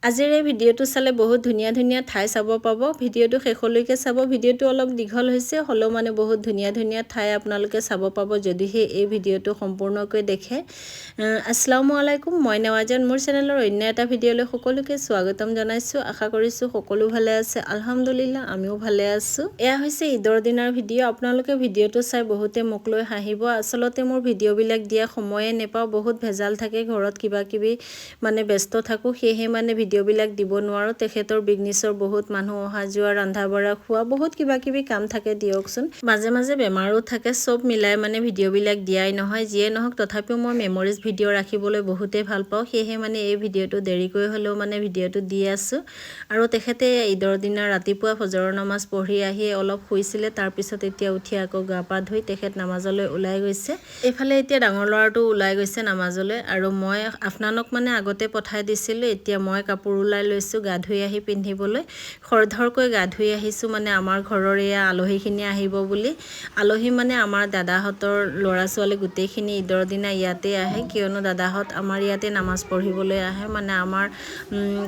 আজিৰ এই ভিডিঅ'টো চালে বহুত ধুনীয়া ধুনীয়া ঠাই চাব পাব। ভিডিঅ'টো শেষলৈকে চাব। ভিডিঅ'টো অলপ দীঘল হৈছে, হ'লেও মানে বহুত ধুনীয়া ধুনীয়া ঠাই আপোনালোকে চাব পাব যদিহে এই ভিডিঅ'টো সম্পূৰ্ণকৈ দেখে। আসসালামু আলাইকুম, মই নেৱাজান। মোৰ চেনেলৰ অন্য এটা ভিডিঅ'লৈ সকলোকে স্বাগতম জনাইছোঁ। আশা কৰিছোঁ সকলো ভালে আছে। আলহামদুলিল্লাহ, আমিও ভালে আছোঁ। এয়া হৈছে ঈদৰ দিনৰ ভিডিঅ'। আপোনালোকে ভিডিঅ'টো চাই বহুতে মোক লৈ হাঁহিব। আচলতে মোৰ ভিডিঅ'বিলাক দিয়া সময়ে নেপাওঁ, বহুত ভেজাল থাকে, ঘৰত কিবা কিবি মানে ব্যস্ত থাকোঁ, সেয়েহে মানে ভিডিঅ'বিলাক দিব নোৱাৰোঁ। তেখেতৰ বিজনেছৰ বহুত মানুহ অহা যোৱা, ৰন্ধা বঢ়া, খোৱা, বহুত কিবা কিবি কাম থাকে দিয়কচোন। মাজে মাজে বেমাৰো থাকে, চব মিলাই মানে ভিডিঅ'বিলাক দিয়াই নহয়। যিয়ে নহওক, তথাপিও মই মেমৰিজ ভিডিঅ' ৰাখিবলৈ বহুতেই ভাল পাওঁ, সেয়েহে মানে এই ভিডিঅ'টো দেৰিকৈ হ'লেও মানে ভিডিঅ'টো দি আছোঁ। আৰু তেখেতে ঈদৰ দিনা ৰাতিপুৱা ফজৰৰ নামাজ পঢ়ি আহি অলপ শুইছিলে, তাৰপিছত এতিয়া উঠি আকৌ গা পা ধুই তেখেত নামাজলৈ ওলাই গৈছে। এইফালে এতিয়া ডাঙৰ ল'ৰাটো ওলাই গৈছে নামাজলৈ, আৰু মই আফনানক মানে আগতে পঠাই দিছিলোঁ। এতিয়া মই কাপোৰ ওলাই লৈছোঁ গা ধুই আহি পিন্ধিবলৈ। খৰধৰকৈ গা ধুই আহিছোঁ, মানে আমাৰ ঘৰৰ এয়া আলহীখিনি আহিব বুলি। আলহী মানে আমাৰ দাদাহঁতৰ ল'ৰা ছোৱালী গোটেইখিনি ঈদৰ দিনা ইয়াতে আহে, কিয়নো দাদাহঁত আমাৰ ইয়াতে নামাজ পঢ়িবলৈ আহে। মানে আমাৰ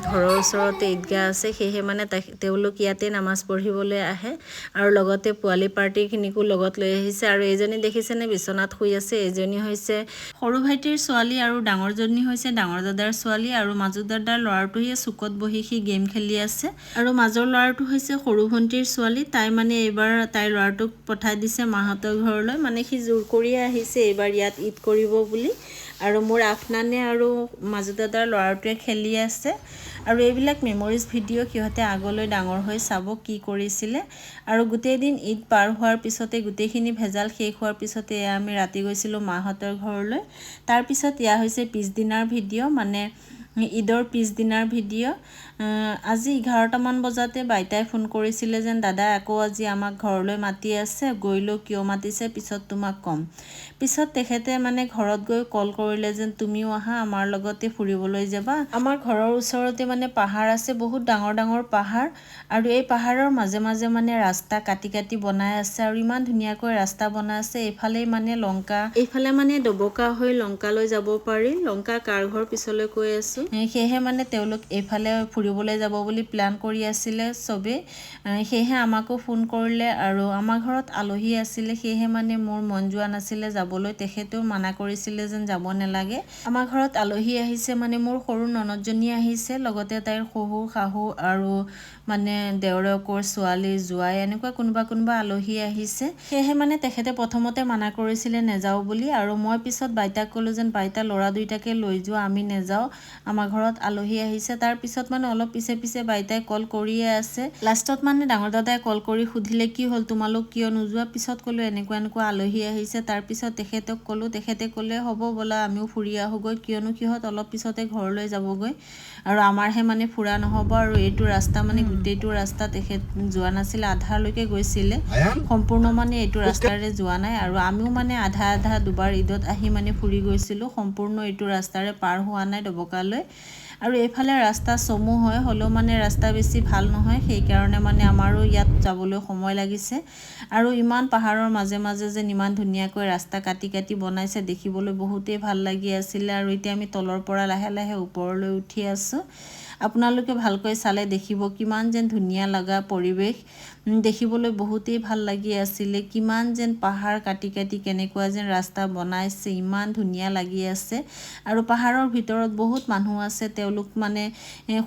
ঘৰৰ ওচৰতে ঈদগাহ আছে, সেয়েহে মানে তেওঁলোক ইয়াতে নামাজ পঢ়িবলৈ আহে। আৰু লগতে পোৱালি পাৰ্টিখিনিকো লগত লৈ আহিছে। আৰু এইজনী দেখিছেনে বিচনাত শুই আছে, এইজনী হৈছে সৰু ভাইটিৰ ছোৱালী, আৰু ডাঙৰজনী হৈছে ডাঙৰ দাদাৰ ছোৱালী। আৰু মাজু দাদাৰ ল'ৰাটোৱে চুকত বহি সি গেম খেলি আছে। আৰু মাজৰ ল'ৰাটো হৈছে সৰু ভণ্টিৰ ছোৱালী। তাই মানে এইবাৰ তাইৰ ল'ৰাটোক পঠাই দিছে মাহঁতৰ ঘৰলৈ, মানে সি জোৰ কৰিয়ে আহিছে এইবাৰ ইয়াত ঈদ কৰিব বুলি। আৰু মোৰ আফনানে আৰু মাজু দাদাৰ ল'ৰাটোৱে খেলি আছে। আৰু এইবিলাক মেমৰিজ ভিডিঅ' সিহঁতে আগলৈ ডাঙৰ হৈ চাব কি কৰিছিলে। আৰু গোটেই দিন ঈদ পাৰ হোৱাৰ পিছতে, গোটেইখিনি ভেজাল শেষ হোৱাৰ পিছতে এয়া আমি ৰাতি গৈছিলোঁ মাহঁতৰ ঘৰলৈ। তাৰপিছত এয়া হৈছে পিছদিনাৰ ভিডিঅ', মানে ঈদৰ পিছদিনাৰ ভিডিঅ'। আজি 11টামান বজাতে বাইতাই ফোন কৰিছিলে যেন দাদা আকৌ আজি আমাক ঘৰলৈ মাতি আছে, গৈলৈ কিয় মাতিছে পিছত তোমাক ক'ম। পিছত তেখেতে মানে ঘৰত গৈ কল কৰিলে যেন তুমিও আহা, আমাৰ লগতে ফুৰিবলৈ যাবা। আমাৰ ঘৰৰ ওচৰতে মানে পাহাৰ আছে, বহুত ডাঙৰ ডাঙৰ পাহাৰ। আৰু এই পাহাৰৰ মাজে মাজে মানে ৰাস্তা কাটি কাটি বনাই আছে, আৰু ইমান ধুনীয়াকৈ ৰাস্তা বনাই আছে। এইফালে মানে লংকা, এইফালে মানে ডবকা হৈ লংকালৈ যাব পাৰি। লংকা কাৰ ঘৰ পিছলৈ কৈ আছোঁ। সেয়েহে মানে তেওঁলোক এইফালে ফুৰিবলৈ যাব বুলি প্লান কৰি আছিলে চবেই। সেয়েহে আমাকো ফোন কৰিলে, আৰু আমাৰ ঘৰত আলহী আছিলে, সেয়েহে মানে মোৰ মন যোৱা নাছিলে যাবলৈ। তেখেতেও মানা কৰিছিলে যেন যাব নালাগে। আমাৰ ঘৰত আলহী আহিছে, মানে মোৰ সৰু ননদজনী আহিছে, লগতে তাইৰ শহুৰ শাহু আৰু মানে দেওৰকৰ ছোৱালী জোৱাই, এনেকুৱা কোনোবা কোনোবা আলহী আহিছে। সেয়েহে মানে তেখেতে প্ৰথমতে মানা কৰিছিলে নেযাওঁ বুলি। আৰু মই পিছত বাইতাক ক'লোঁ যেন বাইতা ল'ৰা দুইটাকে লৈ যোৱা, আমি নেযাওঁ, আমাৰ ঘৰত আলহী আহিছে। তাৰ পিছত মানে অলপ পিছে পিছে বাইতাই কল কৰিয়ে আছে। লাষ্টত মানে ডাঙৰ দাদাই কল কৰি সুধিলে কি হ'ল তোমালোক কিয় নোযোৱা। পিছত ক'লোঁ এনেকুৱা এনেকুৱা আলহী আহিছে। তাৰপিছত তেখেতক ক'লোঁ, তেখেতে ক'লে হ'ব ব'লা আমিও ফুৰি আহোঁগৈ, কিয়নো সিহঁত অলপ পিছতে ঘৰলৈ যাবগৈ, আৰু আমাৰহে মানে ফুৰা নহ'ব। আৰু এইটো ৰাস্তা মানে গোটেইটো ৰাস্তা তেখেত যোৱা নাছিলে, আধালৈকে গৈছিলে, সম্পূৰ্ণ মানে এইটো ৰাস্তাৰে যোৱা নাই। আৰু আমিও মানে আধা আধা দুবাৰ ঈদত আহি মানে ফুৰি গৈছিলোঁ, সম্পূৰ্ণ এইটো ৰাস্তাৰে পাৰ হোৱা নাই ডবকালৈ। আৰু এইফালে ৰাস্তা চমু হয়, হ'লেও মানে ৰাস্তা বেছি ভাল নহয়, সেইকাৰণে মানে আমাৰো ইয়াত যাবলৈ সময় লাগিছে। আৰু ইমান পাহাৰৰ মাজে মাজে যেন ইমান ধুনীয়াকৈ ৰাস্তা কাটি কাটি বনাইছে, দেখিবলৈ বহুতেই ভাল লাগি আছিলে। আৰু এতিয়া আমি তলৰ পৰা লাহে লাহে ওপৰলৈ উঠি আছোঁ। আপোনালোকে ভালকৈ চালে দেখিব কিমান যেন ধুনীয়া লগা পৰিৱেশ, দেখিবলৈ বহুতেই ভাল লাগি আছিলে। কিমান যেন পাহাৰ কাটি কাটি কেনেকুৱা যেন ৰাস্তা বনাইছে, ইমান ধুনীয়া লাগি আছে। আৰু পাহাৰৰ ভিতৰত বহুত মানুহ আছে, তেওঁলোক মানে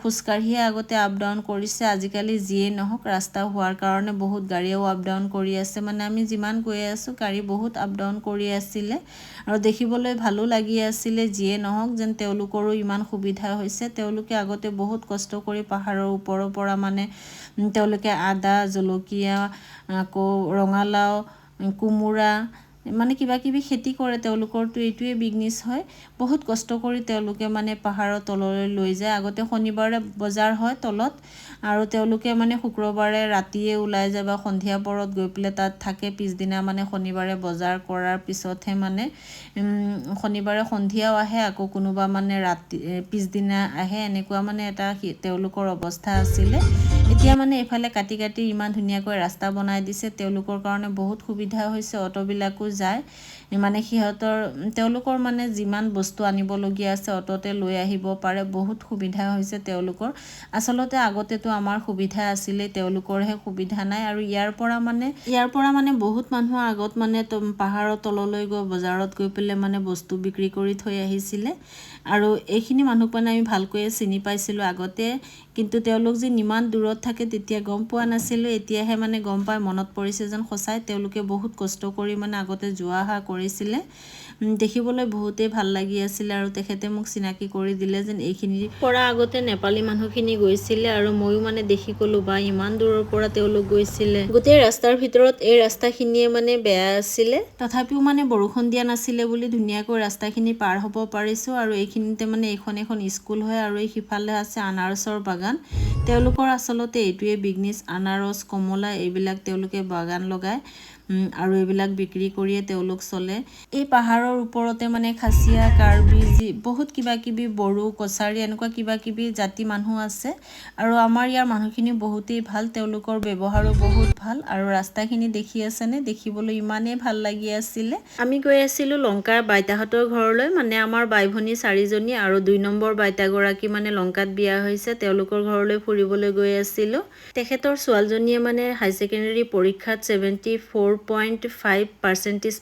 খোজকাঢ়িয়ে আগতে আপ ডাউন কৰিছে। আজিকালি যিয়ে নহওক ৰাস্তা হোৱাৰ কাৰণে বহুত গাড়ীয়েও আপ ডাউন কৰি আছে, মানে আমি যিমান গৈ আছোঁ গাড়ী বহুত আপ ডাউন কৰি আছিলে। আৰু দেখিবলৈ ভালো লাগি আছিলে। যিয়ে নহওক যেন তেওঁলোকৰো ইমান সুবিধা হৈছে। তেওঁলোকে আগতে বহুত কষ্ট কৰি পাহাৰৰ ওপৰৰ পৰা মানে তেওঁলোকে আদা, জলকীয়া, আকৌ ৰঙালাও, কোমোৰা, মানে কিবা কিবি খেতি কৰে। তেওঁলোকৰতো এইটোৱে বিজনেছ হয়। বহুত কষ্ট কৰি তেওঁলোকে মানে পাহাৰৰ তললৈ লৈ যায়। আগতে শনিবাৰে বজাৰ হয় তলত, আৰু তেওঁলোকে মানে শুক্ৰবাৰে ৰাতিয়ে ওলাই যায় বা সন্ধিয়া পৰত গৈ পেলাই তাত থাকে। পিছদিনা মানে শনিবাৰে বজাৰ কৰাৰ পিছতহে মানে শনিবাৰে সন্ধিয়াও আহে, আকৌ কোনোবা মানে ৰাতি পিছদিনা আহে, এনেকুৱা মানে এটা তেওঁলোকৰ অৱস্থা আছিলে। এতিয়া মানে এইফালে কাটি কাটি ইমান ধুনীয়াকৈ ৰাস্তা বনাই দিছে, তেওঁলোকৰ কাৰণে বহুত সুবিধা হৈছে, অটোবিলাকো যায়। মানে সিহঁতৰ তেওঁলোকৰ মানে যিমান বস্তু আনিবলগীয়া আছে অটোতে লৈ আহিব পাৰে বহুত সুবিধা হৈছে তেওঁলোকৰ আচলতে আগতেতো আমাৰ সুবিধা আছিলে তেওঁলোকৰহে সুবিধা নাই আৰু ইয়াৰ পৰা মানে বহুত মানুহৰ আগত মানে পাহাৰৰ তললৈ গৈ বজাৰত গৈ পেলাই মানে বস্তু বিক্ৰী কৰি থৈ আহিছিলে আৰু এইখিনি মানুহক মানে আমি ভালকৈ চিনি পাইছিলোঁ আগতে কিন্তু তেওঁলোক যে ইমান দূৰত থাকে তেতিয়া গম পোৱা নাছিলোঁ এতিয়াহে মানে গম পাই মনত পৰিছে যেন সঁচাই তেওঁলোকে বহুত কষ্ট কৰি মানে আগতে যোৱা অহা কৰিছিলে দেখিবলৈ বহুতেই ভাল লাগি আছিলে আৰু তেখেতে মোক চিনাকি কৰি দিলে যেন এইখিনিৰ পৰা আগতে নেপালী মানুহখিনি গৈছিলে আৰু ময়ো মানে দেখি ক'লোঁ বা ইমান দূৰৰ পৰা তেওঁলোক গৈছিলে গোটেই ৰাস্তাৰ ভিতৰত এই ৰাস্তাখিনিয়ে মানে বেয়া আছিলে তথাপিও মানে বৰষুণ দিয়া নাছিলে বুলি ধুনীয়াকৈ ৰাস্তাখিনি পাৰ হ'ব পাৰিছোঁ আৰু এইখিনিতে মানে এখন স্কুল হয় আৰু এই সিফালে আছে আনাৰসৰ বাগান তেওঁলোকৰ আচলতে এইটোৱে বিজনেছ আনাৰস কমলা এইবিলাক তেওঁলোকে বাগান লগায় আৰু এইবিলাক বিক্ৰী কৰিয়ে তেওঁলোক চলে এই পাহাৰৰ ওপৰতে মানে খাচীয়া কাৰ্বি বহুত কিবা কিবি বড়ো কছাৰী এনেকুৱা কিবা কিবি জাতি মানুহ আছে আৰু আমাৰ ইয়াৰ মানুহখিনি বহুতেই ভাল তেওঁলোকৰ ব্যৱহাৰো বহুত ভাল আৰু ৰাস্তাখিনি দেখি আছেনে দেখিবলৈ ইমানেই ভাল লাগি আছিলে আমি গৈ আছিলোঁ লংকাৰ বাইতাহঁতৰ ঘৰলৈ মানে আমাৰ বাই ভনী 4জনী আৰু 2 নম্বৰ বাইতাগৰাকী মানে লংকাত বিয়া হৈছে তেওঁলোকৰ ঘৰলৈ ফুৰিবলৈ গৈ আছিলোঁ তেখেতৰ ছোৱালীজনীয়ে মানে হাই ছেকেণ্ডেৰী পৰীক্ষাত 74.5%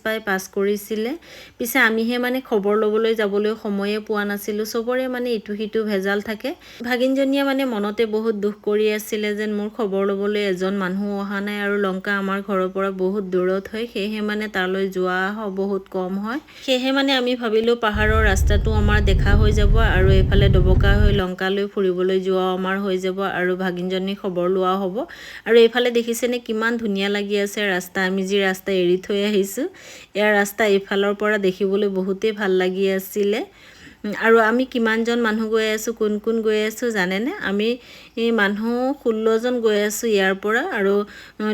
পাই পাছ কৰিছিলে পিছে আমিহে মানে খবৰ ল'বলৈ যাবলৈ সময়ে পোৱা নাছিলোঁ চবৰে মানে ইটো সিটো ভেজাল থাকে ভাগিনজনীয়ে মানে মনতে বহুত দুখ কৰি আছিলে যেন মোৰ খবৰ ল'বলৈ এজন মানুহ অহা নাই আৰু লংকা আমাৰ ঘৰৰ পৰা বহুত দূৰত হয় সেয়েহে মানে তালৈ যোৱা বহুত কম হয় সেয়েহে মানে আমি ভাবিলোঁ পাহাৰৰ ৰাস্তাটো আমাৰ দেখা হৈ যাব আৰু এইফালে ডবকা হৈ লংকালৈ ফুৰিবলৈ যোৱা আমাৰ হৈ যাব আৰু ভাগিনজনী খবৰ লোৱা হ'ব আৰু এইফালে দেখিছেনে কিমান ধুনীয়া লাগি আছে ৰাস্তা আমি যি ৰাস্তা এৰি থৈ আহিছোঁ ইয়াৰ ৰাস্তা এইফালৰ পৰা দেখিবলৈ বহুতেই ভাল লাগি আছিলে আৰু আমি কিমানজন মানুহ গৈ আছোঁ কোন গৈ আছোঁ জানেনে আমি মানুহ 16জন গৈ আছোঁ ইয়াৰ পৰা আৰু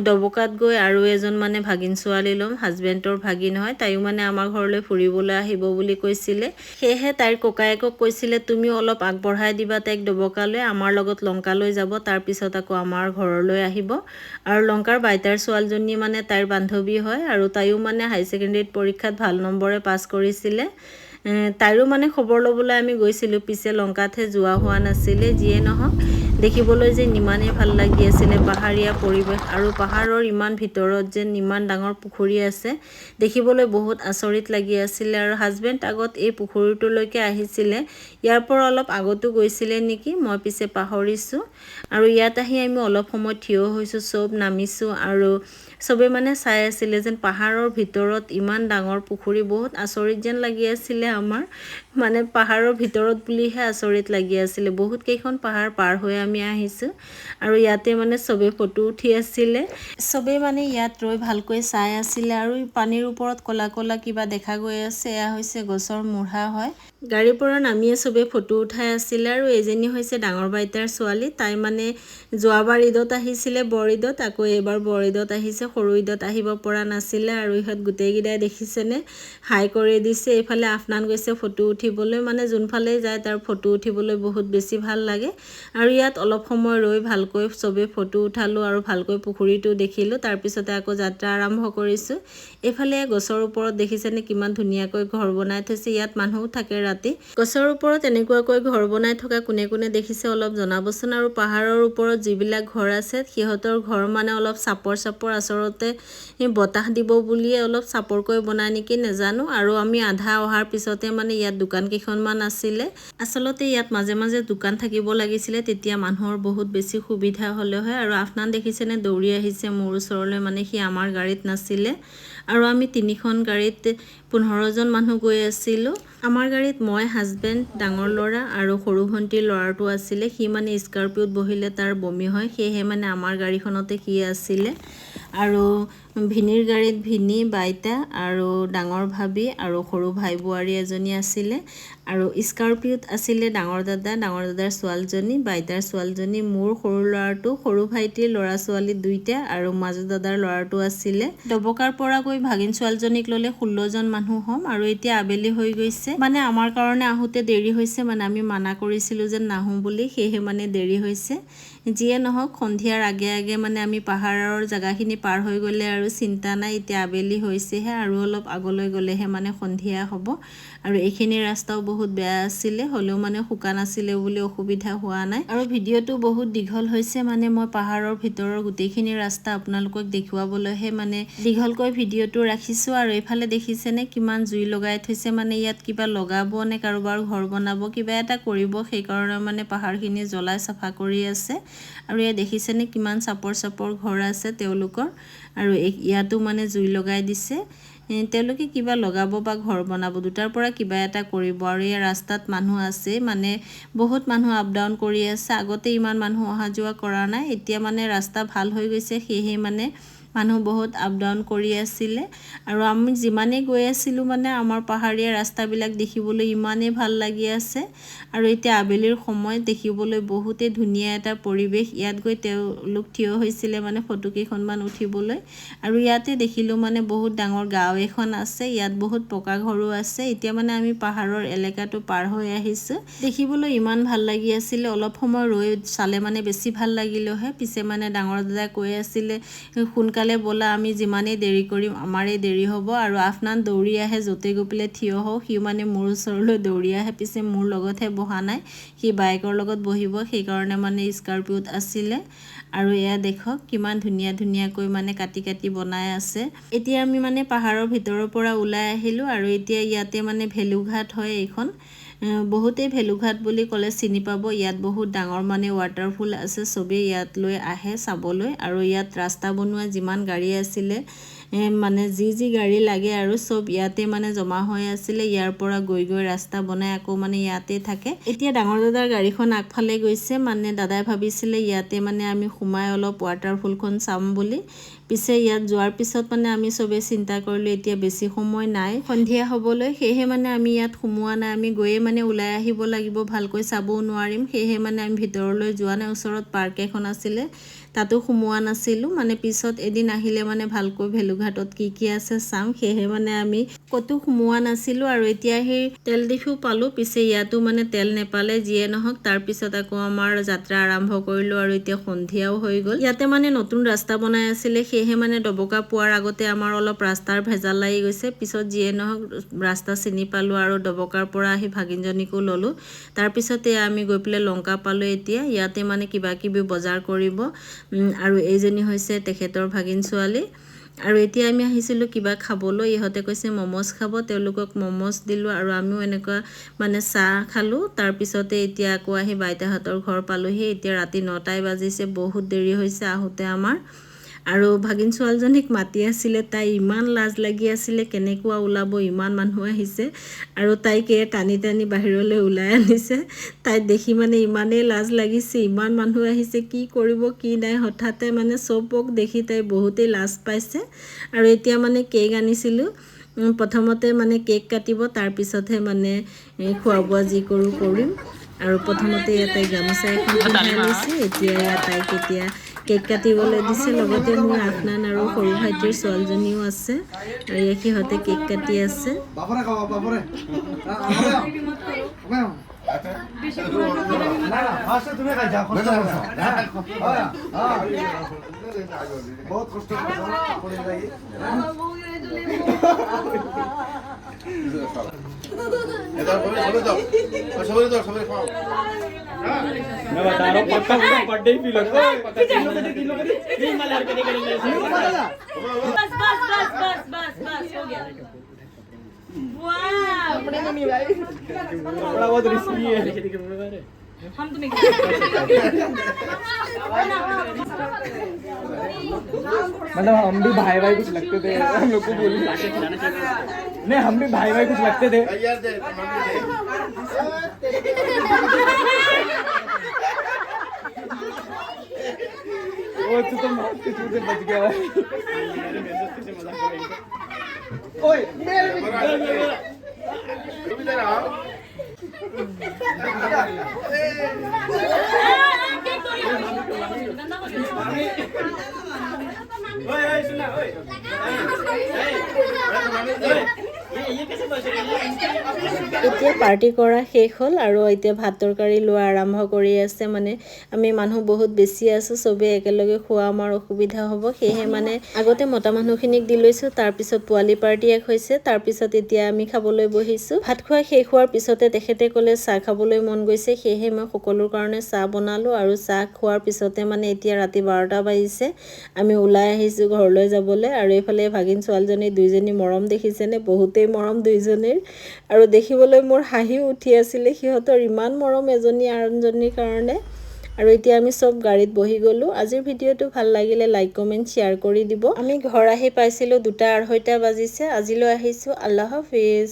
ডবকাত গৈ আৰু এজন মানে ভাগিন ছোৱালী ল'ম হাজবেণ্ডৰ ভাগিন হয় তাইও মানে আমাৰ ঘৰলৈ ফুৰিবলৈ আহিব বুলি কৈছিলে সেয়েহে তাইৰ ককায়েকক কৈছিলে তুমি অলপ আগবঢ়াই দিবা তাইক ডবকালৈ আমাৰ লগত লংকালৈ যাব তাৰপিছত আকৌ আমাৰ ঘৰলৈ আহিব আৰু লংকাৰ বাইতাৰ ছোৱালীজনী মানে তাইৰ বান্ধৱী হয় আৰু তাইও মানে হাই ছেকেণ্ডেৰীত পৰীক্ষাত ভাল নম্বৰে পাছ কৰিছিলে তাইৰো মানে খবৰ ল'বলৈ আমি গৈছিলোঁ পিছে লংকাতহে যোৱা হোৱা নাছিলে যিয়ে নহওক দেখিবলৈ যে ইমানেই ভাল লাগি আছিলে পাহাৰীয়া পৰিৱেশ আৰু পাহাৰৰ ইমান ভিতৰত যেন ইমান ডাঙৰ পুখুৰী আছে দেখিবলৈ বহুত আচৰিত লাগি আছিলে আৰু হাজবেণ্ড আগত এই পুখুৰীটোলৈকে আহিছিলে ইয়াৰ পৰা অলপ আগতো গৈছিলে নেকি মই পিছে পাহৰিছোঁ আৰু ইয়াত আহি আমি অলপ সময় থিয় হৈছোঁ চব নামিছোঁ আৰু চবে মানে চাই আছিলে যেন পাহাৰৰ ভিতৰত ইমান ডাঙৰ পুখুৰী বহুত আচৰিত যেন লাগি আছিলে আমাৰ মানে পাহাৰৰ ভিতৰত বুলিহে আচৰিত লাগি আছিলে বহুত কেইখন পাহাৰ পাৰ হৈ আমি আহিছোঁ আৰু ইয়াতে মানে চবে ফটো উঠি আছিলে চবে মানে ইয়াত ৰৈ ভালকৈ চাই আছিলে আৰু পানীৰ ওপৰত কলা কলা কিবা দেখা গৈ আছে এয়া হৈছে গছৰ মূঢ়া হয় গাড়ীৰ পৰা নামিয়ে চবে ফটো উঠাই আছিলে আৰু এজনী হৈছে ডাঙৰ বাইতাৰ ছোৱালী তাই মানে যোৱাবাৰ ঈদত আহিছিলে বৰ ঈদত আকৌ এইবাৰ বৰ ঈদত আহিছে সৰু ঈদত আহিব পৰা নাছিলে আৰু ইহঁত গোটেইকেইটাই দেখিছেনে হাই কৰি দিছে এইফালে আফনান গৈছে ফটো উঠিবলৈ মানে যোনফালে যায় তাৰ ফটো উঠিবলৈ বহুত বেছি ভাল লাগে আৰু ইয়াত অলপ সময় ৰৈ ভালকৈ চবে ফটো উঠালোঁ আৰু ভালকৈ পুখুৰীটো দেখিলোঁ তাৰপিছতে আকৌ যাত্ৰা আৰম্ভ কৰিছোঁ এইফালে গছৰ ওপৰত দেখিছেনে কিমান ধুনীয়াকৈ ঘৰ বনাই থৈছে ইয়াত মানুহো থাকে ৰাতি গছৰ ওপৰত এনেকুৱাকৈ ঘৰ বনাই থকা কোনে কোনে দেখিছে অলপ জনাবচোন আৰু পাহাৰৰ ওপৰত যিবিলাক ঘৰ আছে সিহঁতৰ ঘৰ মানে অলপ চাপৰ আচলতে বতাহ দিব বুলিয়ে অলপ চাপৰকৈ বনাই নেকি নাজানো আৰু আমি আধা অহাৰ পিছতে মানে ইয়াত দোকান কেইখনমান আছিলে আচলতে ইয়াত মাজে মাজে দোকান থাকিব লাগিছিলে তেতিয়া মানুহৰ বহুত বেছি সুবিধা হ'লে হয় আৰু আফনান দেখিছেনে দৌৰি আহিছে মোৰ ওচৰলৈ মানে সি আমাৰ গাড়ীত নাছিলে আৰু আমি 3খন গাড়ীত 15জন মানুহ গৈ আছিলোঁ আমাৰ গাড়ীত মই হাজবেণ্ড ডাঙৰ ল'ৰা আৰু সৰু ভণ্টিৰ ল'ৰাটো আছিলে সি মানে স্কৰ্পিঅ'ত বহিলে তাৰ বমি হয় সেয়েহে মানে আমাৰ গাড়ীখনতে সি আছিলে আৰু ভিনিৰ গাড়ীত ভিনি বাইতা আৰু ডাঙৰ ভাবি আৰু সৰু ভাই বোৱাৰী এজনী আছিলে আৰু স্কৰপিঅ'ত আছিলে ডাঙৰ দাদাৰ ছোৱালীজনী, বাইতাৰ ছোৱালীজনী, মোৰ সৰু ল'ৰাটো, সৰু ভাইটিৰ ল'ৰা ছোৱালী দুইটা আৰু মাজু দাদাৰ ল'ৰাটো আছিলে। ডবকাৰ পৰা গৈ ভাগিন ছোৱালীজনীক ল'লে 16জন মানুহ হ'ম। আৰু এতিয়া আবেলি হৈ গৈছে, মানে আমাৰ কাৰণে আহোঁতে দেৰি হৈছে, মানে আমি মানা কৰিছিলোঁ যে নাহোঁ বুলি, সেয়েহে মানে দেৰি হৈছে। যিয়ে নহওক সন্ধিয়াৰ আগে আগে মানে আমি পাহাৰৰ জেগাখিনি পাৰ হৈ গ'লে আৰু চিন্তা নাই। এতিয়া আবেলি হৈছেহে আৰু অলপ আগলৈ গ'লেহে মানে সন্ধিয়া হ'ব। আৰু এইখিনি ৰাস্তাও বহুত বেয়া আছিলে, হ'লেও মানে শুকান আছিলে বুলি অসুবিধা হোৱা নাই। আৰু ভিডিঅ'টো বহুত দীঘল হৈছে, মানে মই পাহাৰৰ ভিতৰৰ গোটেইখিনি ৰাস্তা আপোনালোকক দেখুৱাবলৈহে মানে দীঘলকৈ ভিডিঅ'টো ৰাখিছোঁ। আৰু এইফালে দেখিছেনে কিমান জুই লগাই থৈছে, মানে ইয়াত কিবা লগাব নে কাৰোবাৰ ঘৰ বনাব, কিবা এটা কৰিব, সেইকাৰণে মানে পাহাৰখিনি জ্বলাই চাফা কৰি আছে। আৰু ইয়াত দেখিছেনে কিমান চাপৰ ঘৰ আছে তেওঁলোকৰ, আৰু ইয়াতো মানে জুই লগাই দিছে। তেওঁলোকে কিবা লগাব বা ঘৰ বনাব, দুটাৰ পৰা কিবা এটা কৰিব। আৰু এই ৰাস্তাত মানুহ আছে, মানে বহুত মানুহ আপ ডাউন কৰি আছে। আগতে ইমান মানুহ অহা যোৱা কৰা নাই, এতিয়া মানে ৰাস্তা ভাল হৈ গৈছে, সেয়েহে মানে মানুহ বহুত আপ ডাউন কৰি আছিলে। আৰু আমি যিমানেই গৈ আছিলোঁ মানে আমাৰ পাহাৰীয়া ৰাস্তাবিলাক দেখিবলৈ ইমানেই ভাল লাগি আছে। আৰু এতিয়া আবেলিৰ সময়, দেখিবলৈ বহুতেই ধুনীয়া এটা পৰিৱেশ। ইয়াত গৈ তেওঁলোক থিয় হৈছিলে মানে ফটো কেইখনমান উঠিবলৈ। আৰু ইয়াতে দেখিলোঁ মানে বহুত ডাঙৰ গাঁও এখন আছে, ইয়াত বহুত পকা ঘৰো আছে। এতিয়া মানে আমি পাহাৰৰ এলেকাটো পাৰ হৈ আহিছোঁ, দেখিবলৈ ইমান ভাল লাগি আছিলে। অলপ সময় ৰৈ চালে মানে বেছি ভাল লাগিলেহে। পিছে মানে ডাঙৰ দাদাই কৈ আছিলে সোনকালে ব'লা, আমি যিমানেই দেৰি কৰিম আমাৰেই দেৰি হ'ব। আৰু আফনান দৌৰি আহে, য'তে গৈ পেলাই থিয় হওঁ সি মানে মোৰ ওচৰলৈ দৌৰি আহে। পিছে মোৰ লগতহে বহা নাই, সি বাইকৰ লগত বহিব, সেইকাৰণে মানে স্কৰপিঅ'ত আছিলে। আৰু এয়া দেখক কিমান ধুনীয়াকৈ মানে কাটি বনাই আছে। এতিয়া আমি মানে পাহাৰৰ ভিতৰৰ পৰা ওলাই আহিলোঁ। আৰু এতিয়া ইয়াতে মানে ভেলুঘাট হয় এইখন, বহুতেই ভেলুঘাট বুলি ক'লে চিনি পাব। ইয়াত বহুত ডাঙৰ মানে ৱাটাৰফল আছে, চবেই ইয়াতলৈ আহে চাবলৈ। আৰু ইয়াত ৰাস্তা বনোৱা যিমান গাড়ী আছিলে, মানে যি গাড়ী লাগে আৰু চব ইয়াতে মানে জমা হৈ আছিলে। ইয়াৰ পৰা গৈ ৰাস্তা বনাই আকৌ মানে ইয়াতে থাকে। এতিয়া ডাঙৰ দাদাৰ গাড়ীখন আগফালে গৈছে, মানে দাদাই ভাবিছিলে ইয়াতে মানে আমি সোমাই অলপ ৱাটাৰফলখন চাম বুলি। পিছে ইয়াত যোৱাৰ পিছত মানে আমি চবেই চিন্তা কৰিলোঁ এতিয়া বেছি সময় নাই সন্ধিয়া হ'বলৈ, সেয়েহে মানে আমি ইয়াত সোমোৱা নাই। আমি গৈয়ে মানে ওলাই আহিব লাগিব, ভালকৈ চাবও নোৱাৰিম, সেয়েহে মানে আমি ভিতৰলৈ যোৱা নাই। ওচৰত পাৰ্ক এখন আছিলে, তাতো সোমোৱা নাছিলোঁ। মানে পিছত এদিন আহিলে মানে ভালকৈ ভেলুঘাটত কি আছে চাম, সেয়েহে মানে আমি ক'তো সোমোৱা নাছিলোঁ। আৰু এতিয়া সেই তেল ডিফু পালোঁ, পিছে ইয়াতো মানে তেল নেপালে। যিয়ে নহওক তাৰপিছত আকৌ আমাৰ যাত্ৰা আৰম্ভ কৰিলোঁ। আৰু এতিয়া সন্ধিয়াও হৈ গ'ল। ইয়াতে মানে নতুন ৰাস্তা বনাই আছিলে, সেয়েহে মানে ডবকা পোৱাৰ আগতে আমাৰ অলপ ৰাস্তাৰ ভেজাল লাগি গৈছে। পিছত যিয়ে নহওক ৰাস্তা চিনি পালোঁ আৰু ডবকাৰ পৰা আহি ভাগিনজনীকো ল'লোঁ। তাৰপিছতে আমি গৈ পেলাই লংকা পালোঁ। এতিয়া ইয়াতে মানে কিবা কিবি বজাৰ কৰিব। আৰু এইজনী হৈছে তেখেতৰ ভাগিন ছোৱালী। আৰু এতিয়া আমি আহিছিলোঁ কিবা খাবলৈ, ইহঁতে কৈছে মমোজ খাব, তেওঁলোকক মমোজ দিলোঁ। আৰু আমিও এনেকুৱা মানে চাহ খালোঁ। তাৰপিছতে এতিয়া আকৌ আহি বাইতাহঁতৰ ঘৰ পালোঁহি। এতিয়া ৰাতি 9টাই বাজিছে, বহুত দেৰি হৈছে আহোঁতে আমাৰ। আৰু ভাগিন ছোৱালীজনীক মাতি আছিলে, তাই ইমান লাজ লাগি আছিলে, কেনেকুৱা ওলাব, ইমান মানুহ আহিছে। আৰু তাইকে টানি বাহিৰলৈ ওলাই আনিছে। তাইক দেখি মানে ইমানেই লাজ লাগিছে, ইমান মানুহ আহিছে, কি কৰিব কি নাই, হঠাতে মানে চবক দেখি তাই বহুতেই লাজ পাইছে। আৰু এতিয়া মানে কেক আনিছিলোঁ, প্ৰথমতে মানে কেক কাটিব, তাৰপিছতহে মানে খোৱা বোৱা যি কৰিম। আৰু প্ৰথমতে তাই গামোচা এখন পিন্ধাই লৈছে। এতিয়া তাইক এতিয়া কেক কাটিবলৈ দিছে, লগতে মোৰ আফনান আৰু সৰু ভাইটিৰ ছোৱালীজনীও আছে। আৰু সিহঁতে কেক কাটি আছে। मैं बता रहा हूँ पक्का बर्थडे ही फील होगा। बस हो गया। बड़ा बहुत रिस्की है। हम तुम्हें मतलब हम भी भाई कुछ लगते थे, हम लोग को बोली नहीं, हम भी भाई कुछ लगते थे। वो तो मौत के चूते बच गया भाई। ओए এতিয়া পাৰ্টি কৰা শেষ হ'ল আৰু এতিয়া ভাত তৰকাৰী লোৱা আৰম্ভ কৰি আছে মানে আমি মানুহ বহুত বেছি আছোঁ চবেই একেলগে খোৱা আমাৰ অসুবিধা হ'ব সেয়েহে মানে আগতে মতা মানুহখিনিক দি লৈছোঁ তাৰপিছত পোৱালি পাৰ্টি এক হৈছে তাৰপিছত এতিয়া আমি খাবলৈ বহিছোঁ ভাত খোৱা শেষ হোৱাৰ পিছতে তেখেতে ক'লে চাহ খাবলৈ মন গৈছে সেয়েহে মই সকলোৰ কাৰণে চাহ বনালোঁ আৰু চাহ খোৱাৰ পিছতে মানে এতিয়া ৰাতি 12টা বাজিছে আমি ওলাই আহিছোঁ ঘৰলৈ যাবলৈ আৰু এইফালে ভাগিন ছোৱালীজনী দুইজনী মৰম দেখিছেনে বহুতেই মৰম দুইজনীৰ আৰু দেখিবলৈ মোৰ হাঁহি উঠি আছিলে সিহঁতৰ ইমান মৰম এজনী আনজনীৰ কাৰণে আৰু এতিয়া আমি সব গাড়ীত বহি গ'লো আজিৰ ভিডিঅ'টো ভাল লাগিলে লাইক কমেন্ট শ্বেয়াৰ কৰি দিব আমি ঘৰ আহি পাইছিলোঁ 2:30 বাজিছে আজিলৈ আহিছোঁ আল্লাহ হাফিজ